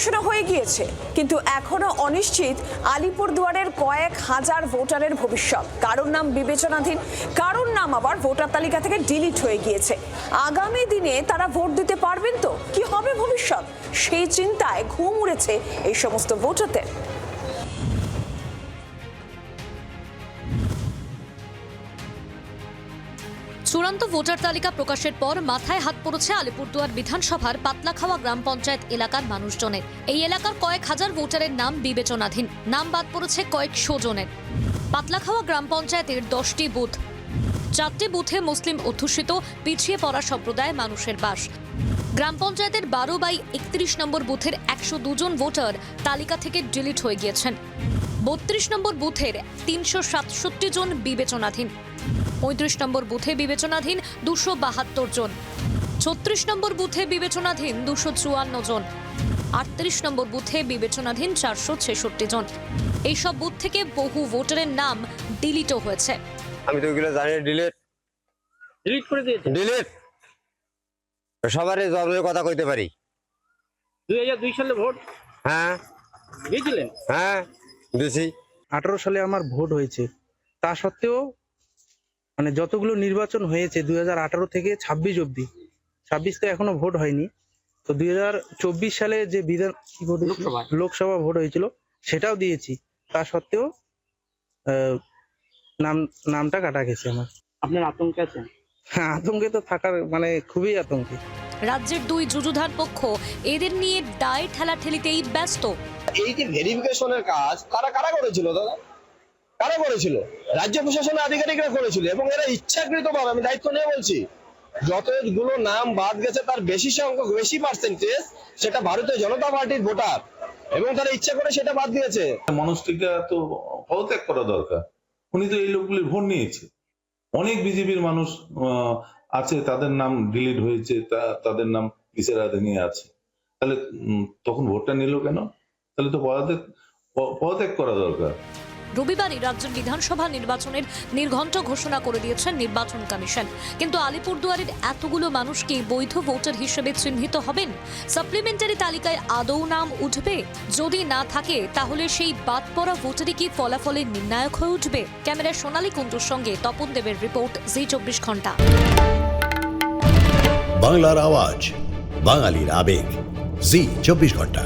ঘোষণা হয়ে গিয়েছে, কিন্তু এখনো অনিশ্চিত আলিপুরদুয়ারের কয়েক হাজার ভোটারের ভবিষ্যৎ। কারোর নাম বিবেচনাধীন, কারোর নাম আবার ভোটার তালিকা থেকে ডিলিট হয়ে গিয়েছে। আগামী দিনে তারা ভোট দিতে পারবেন তো? কি হবে ভবিষ্যৎ, সেই চিন্তায় ঘুম উড়েছে এই সমস্ত ভোটারদের। চূড়ান্ত ভোটার তালিকা প্রকাশের পর মাথায় হাত পড়েছে আলিপুরদুয়ার বিধানসভার পাতলাখাওয়া গ্রাম পঞ্চায়েত এলাকার মানুষজনের। এই এলাকার কয়েক হাজার ভোটারের নাম বিবেচনাধীন, নাম বাদ পড়েছে কয়েকশো জনের। পাতলাখাওয়া গ্রাম পঞ্চায়েতের 10টি বুথ, 4টি বুথে মুসলিম অধ্যুষিত পিছিয়ে পড়া সম্প্রদায় মানুষের বাস। গ্রাম পঞ্চায়েতের 12/31 নম্বর বুথের 102 জন ভোটার তালিকা থেকে ডিলিট হয়ে গিয়েছেন। 32 নম্বর বুথের 367 জন বিবেচনাধীন, 35 নম্বর বুথে বিবেচনাধীন 272 জন, 36 নম্বর বুথে বিবেচনাধীন 254 জন, 38 নম্বর বুথে বিবেচনাধীন 466 জন। এইসব বুথ থেকে বহু ভোটারের নাম ডিলিটও হয়েছে। আমি তো ওগুলো জানি, ডিলিট করে দিয়েছে। ডিলিট সবারই জবের কথা কইতে পারি। 2002 সালে ভোট হ্যাঁ দিয়েছিলেন? হ্যাঁ দিছি। 18 সালে আমার ভোট হয়েছে, তা সত্ত্বেও মানে যতগুলো নির্বাচন হয়েছে 2018 থেকে 26 অবধি, 26 তো এখনো ভোট হয়নি, তো 2024 সালে যে লোকসভা ভোট হয়েছিল সেটাও দিয়েছি, তা সত্ত্বেও নামটা কাটা গেছে আমার। আপনার আতঙ্কে আছেন? হ্যাঁ, আতঙ্কে তো থাকার মানে খুবই আতঙ্কে। রাজ্যের দুই যুযুধার পক্ষ এদের নিয়ে দায় ঠেলাঠেলিতেই ব্যস্ত। এই যে ভেরিফিকেশনের কাজ কারা করেছিল দাদা? কারা করেছিল? রাজ্য প্রশাসনের আধিকারিকরা করেছিল, এবং এরা ইচ্ছাকৃতভাবে, আমি দায়িত্ব নিয়ে বলছি, যতগুলো নাম বাদ গেছে তার বেশি সংখ্যক, বেশি পার্সেন্টেজ সেটা ভারতীয় জনতা পার্টির ভোটার, এবং তারা ইচ্ছা করে সেটা বাদ দিয়েছে। মানুষটিকে তো পদত্যাগ করা দরকার। উনি তো এই লোকগুলির ভোট নিয়েছে। অনেক বিজেপির মানুষ আছে, তাদের নাম ডিলিট হয়েছে, তাদের নাম বিচারাধীনে আছে। তাহলে তখন ভোটটা নিল কেন? তাহলে তো পদত্যাগ করা দরকার। রবিবারই রাজ্যের বিধানসভা নির্বাচনের নির্ঘণ্ট ঘোষণা করে দিয়েছেন নির্বাচন কমিশন। কিন্তু আলিপুরদুয়ারের এতগুলো মানুষ কি বৈধ ভোটার হিসেবে চিহ্নিত হবেন? সাপ্লিমেন্টারি তালিকায় আদৌ নাম উঠবে? যদি না থাকে তাহলে সেই বাদ পড়া ভোটারই কি ফলাফলের নির্ণায়ক হয়ে উঠবে? ক্যামেরায় সোনালী কুণ্ডুর সঙ্গে তপন দেবের রিপোর্ট, জি 24 ঘন্টা। বাংলার আওয়াজ, বাঙালির আবেগ, জি 24 ঘন্টা।